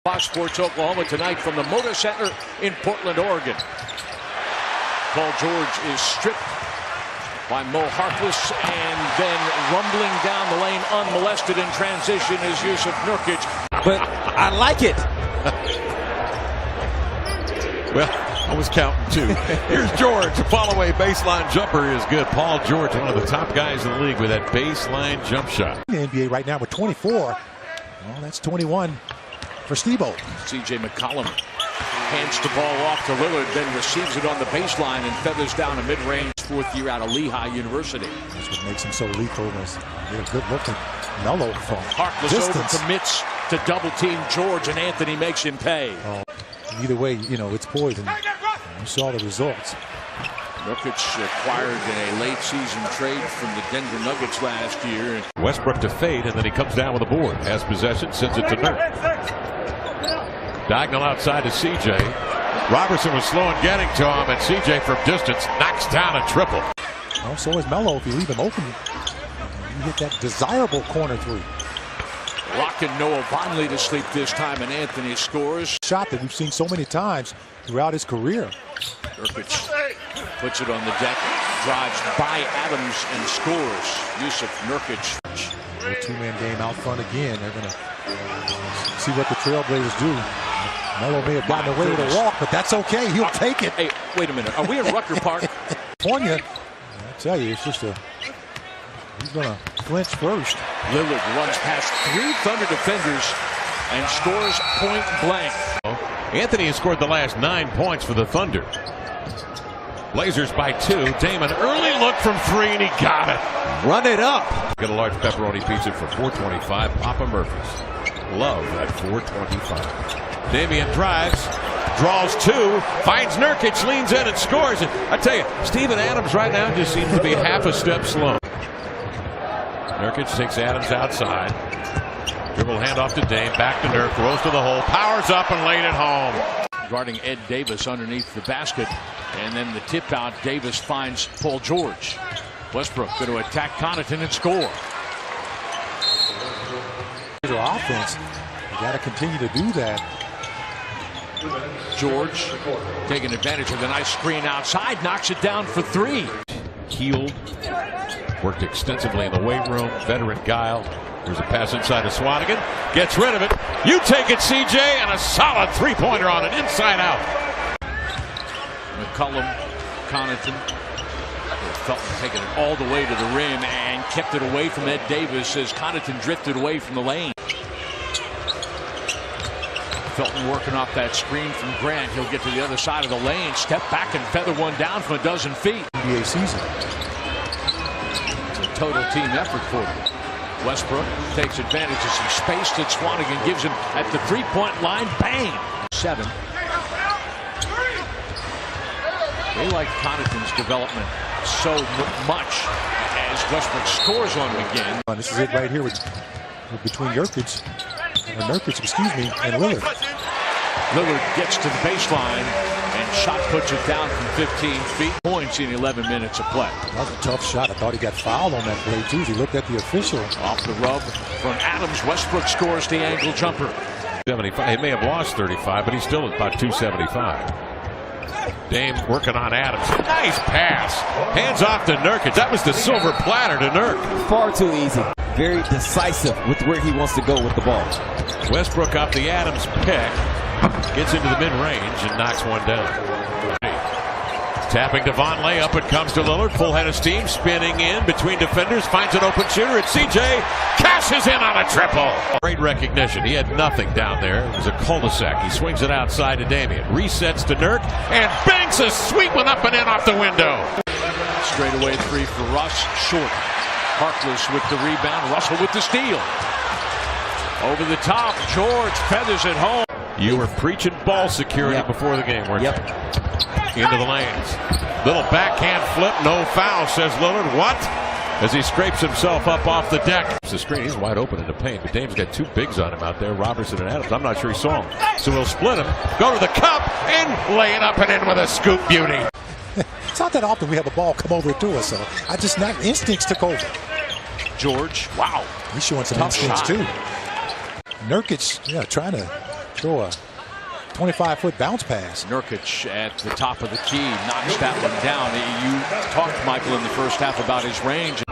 Fox Sports Oklahoma tonight from the Moda Center in Portland, Oregon. Paul George is stripped by Mo Harkless, and then rumbling down the lane unmolested in transition is Yusuf Nurkic. But I like it. Well, I was counting too. Here's George. A follow-away baseline jumper is good. Paul George, one of the top guys in the league with that baseline jump shot. The NBA right now with 24. Well, that's 21 for Steve-O. C.J. McCollum hands the ball off to Lillard, then receives it on the baseline and feathers down a mid-range. Fourth year out of Lehigh University. That's what makes him so lethal. Is get a good look at Melo from Harkless distance. over commits to double team George, and Anthony makes him pay. Either way, you know, it's poison. You saw the results. Nurkic acquired in a late season trade from the Denver Nuggets last year. Westbrook to fade, and then he comes down with a board. Has possession, sends it to Nurk. Diagonal outside to CJ. Robertson was slow in getting to him, and CJ from distance knocks down a triple. Well, so is Melo. If you leave him open, you get that desirable corner three. Rocking Noah Vonleh to sleep this time, and Anthony scores. Shot that we've seen so many times throughout his career. Nurkic puts it on the deck, drives by Adams and scores. Yusuf Nurkic. A two-man game out front again. They're going to see what the Trailblazers do. Melo may have gotten away with a walk, but that's okay. He'll take it. Hey, wait a minute. Are we in Rucker Park? California, I tell you, it's just he's going to flinch first. Lillard runs past 3 Thunder defenders and scores point blank. Anthony has scored the last 9 points for the Thunder. Blazers by 2. Dame an early look from 3, and he got it. Run it up. Got a large pepperoni pizza for $4.25. Papa Murphy's. Love at $4.25. Damian drives, draws 2, finds Nurkic, leans in and scores. And I tell you, Steven Adams right now just seems to be half a step slow. Nurkic takes Adams outside. Dribble handoff to Dame, back to Nurk, rolls to the hole, powers up and laid it home. Guarding Ed Davis underneath the basket, and then the tip out. Davis finds Paul George. Westbrook going to attack Connaughton and score. Offense, you got to continue to do that. George taking advantage of the nice screen outside, knocks it down for 3. Healed, worked extensively in the weight room, veteran guile. There's a pass inside to Swanigan, gets rid of it. You take it, CJ, and a solid 3-pointer on it, inside out. McCollum, Connaughton. Felton taking it all the way to the rim and kept it away from Ed Davis as Connaughton drifted away from the lane. Felton working off that screen from Grant. He'll get to the other side of the lane, step back and feather one down from a dozen feet. NBA season. It's a total team effort for them. Westbrook takes advantage of some space that Swanigan gives him at the 3-point line. Bang! 7. They like Connaughton's development so much as Westbrook scores on him again. This is it right here with between Nurkic, and Lillard. Lillard gets to the baseline and shot puts it down from 15 feet. Points in 11 minutes of play. That was a tough shot. I thought he got fouled on that play too. He looked at the official. Off the rub from Adams. Westbrook scores the angle jumper. 75. He may have lost 35, but he's still at about 275. Dame working on Adams. Nice pass. Hands off to Nurkic. That was the silver platter to Nurk. Far too easy. Very decisive with where he wants to go with the ball. Westbrook off the Adams pick. Gets into the mid-range and knocks one down. Tapping to Vonleh. Up it comes to Lillard. Full head of steam. Spinning in between defenders. Finds an open shooter. It's CJ. Cashes in on a triple. Great recognition. He had nothing down there. It was a cul-de-sac. He swings it outside to Damian. Resets to Nurk. And banks a sweet one up and in off the window. Straightaway 3 for Russ. Short. Harkless with the rebound. Russell with the steal. Over the top. George feathers it home. You were preaching ball security before the game, weren't you? Into the lanes. Little backhand flip. No foul, says Lillard. What? As he scrapes himself up off the deck. The screen, he's wide open in the paint, but Dame's got 2 bigs on him out there, Robertson and Adams. I'm not sure he saw him. So he'll split him, go to the cup, and lay it up and in with a scoop beauty. It's not that often we have a ball come over to us, so I just not instincts took over. George, wow. He's showing some instincts too. Nurkic, trying to throw a 25-foot bounce pass. Nurkic at the top of the key knocks that one down. You talked, Michael, in the first half about his range.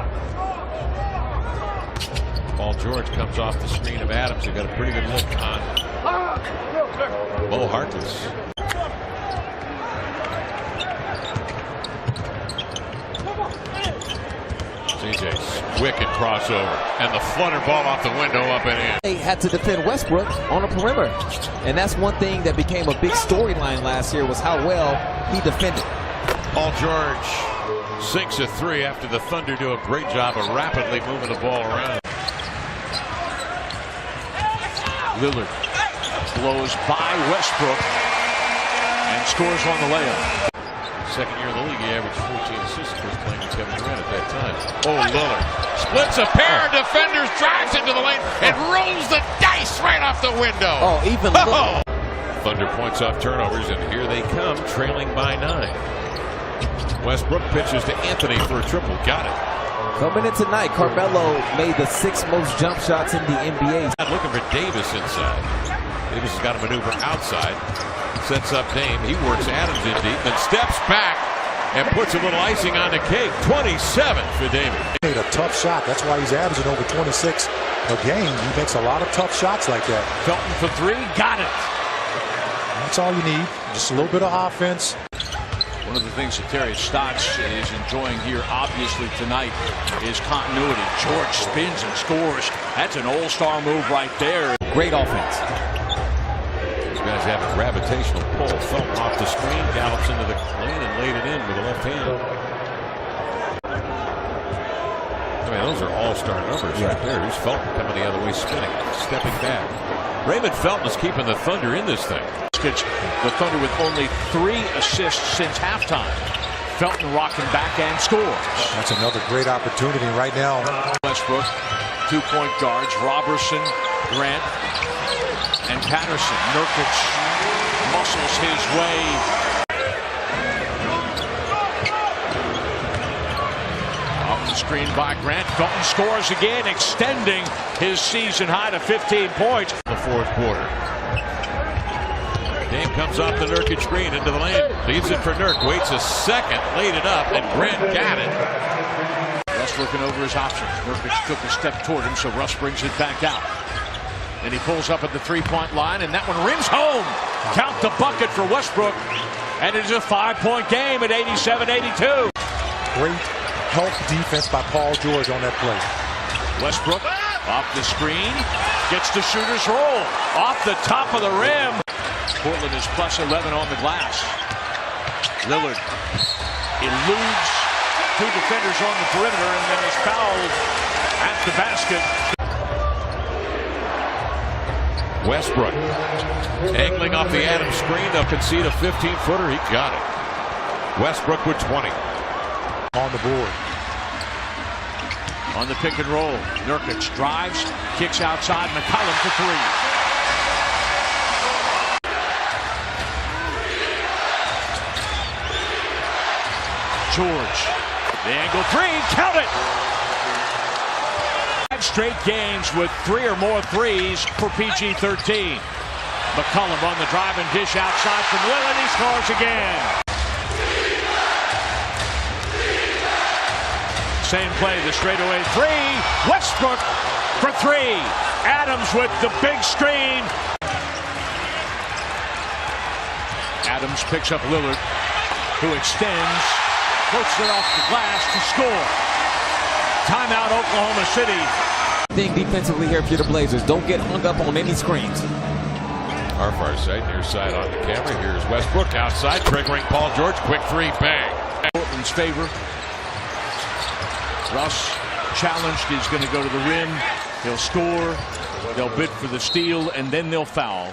Paul George comes off the screen of Adams. He got a pretty good look on Mo Harkless. CJ's wicked crossover, and the flutter ball off the window up and in. They had to defend Westbrook on the perimeter, and that's one thing that became a big storyline last year was how well he defended. Paul George sinks a three after the Thunder do a great job of rapidly moving the ball around. Lillard blows by Westbrook and scores on the layup. Second year in the league, he averaged 14 assists was playing with Kevin Durant at that time. Oh, Lillard splits a pair of defenders, drives into the lane, and rolls the dice right off the window. Oh, even Lillard. Thunder points off turnovers, and here they come, trailing by 9. Westbrook pitches to Anthony for a triple. Got it. Coming in tonight, Carmelo made the 6th most jump shots in the NBA. Looking for Davis inside. Davis has got to maneuver outside. Sets up Dame. He works Adams in deep, then steps back and puts a little icing on the cake. 27 for Dame. Made a tough shot. That's why he's averaging over 26 a game. He makes a lot of tough shots like that. Felton for three. Got it. That's all you need. Just a little bit of offense. One of the things that Terry Stotts is enjoying here, obviously, tonight is continuity. George spins and scores. That's an all-star move right there. Great offense. These guys have a gravitational pull. Felton off the screen, gallops into the lane and laid it in with the left hand. I mean, those are all-star numbers right there. Here's Felton coming the other way, spinning, stepping back. Raymond Felton is keeping the Thunder in this thing. The Thunder with only 3 assists since halftime. Felton rocking back and scores. That's another great opportunity right now. Westbrook, 2-point guards, Robertson, Grant, and Patterson. Nurkic muscles his way. Off the screen by Grant. Felton scores again, extending his season high to 15 points. The fourth quarter. Dame comes off the Nurkic screen into the lane. Leaves it for Nurk. Waits a second. Laid it up, and Grant got it. Russ looking over his options. Nurkic took a step toward him, so Russ brings it back out. And he pulls up at the three-point line, and that one rims home. Count the bucket for Westbrook. And it is a 5-point game at 87-82. Great help defense by Paul George on that play. Westbrook off the screen. Gets the shooter's roll. Off the top of the rim. Portland is plus 11 on the glass. Lillard eludes 2 defenders on the perimeter and then is fouled at the basket. Westbrook angling off the Adams screen. They'll concede a 15-footer. He got it. Westbrook with 20. On the board. On the pick and roll, Nurkic drives, kicks outside, McCollum for 3. George, the angle 3, count it! 5 straight games with 3 or more threes for PG-13. McCollum on the drive and dish outside from Lillard. He scores again. Same play, the straightaway 3. Westbrook for 3. Adams with the big screen. Adams picks up Lillard, who extends. Puts it off the glass to score. Timeout, Oklahoma City. Thing defensively here for the Blazers. Don't get hung up on any screens. Our far side, near side on the camera. Here's Westbrook outside, triggering Paul George. Quick 3, bang. Portland's favor. Russ challenged. He's going to go to the rim. He'll score. They'll bid for the steal, and then they'll foul.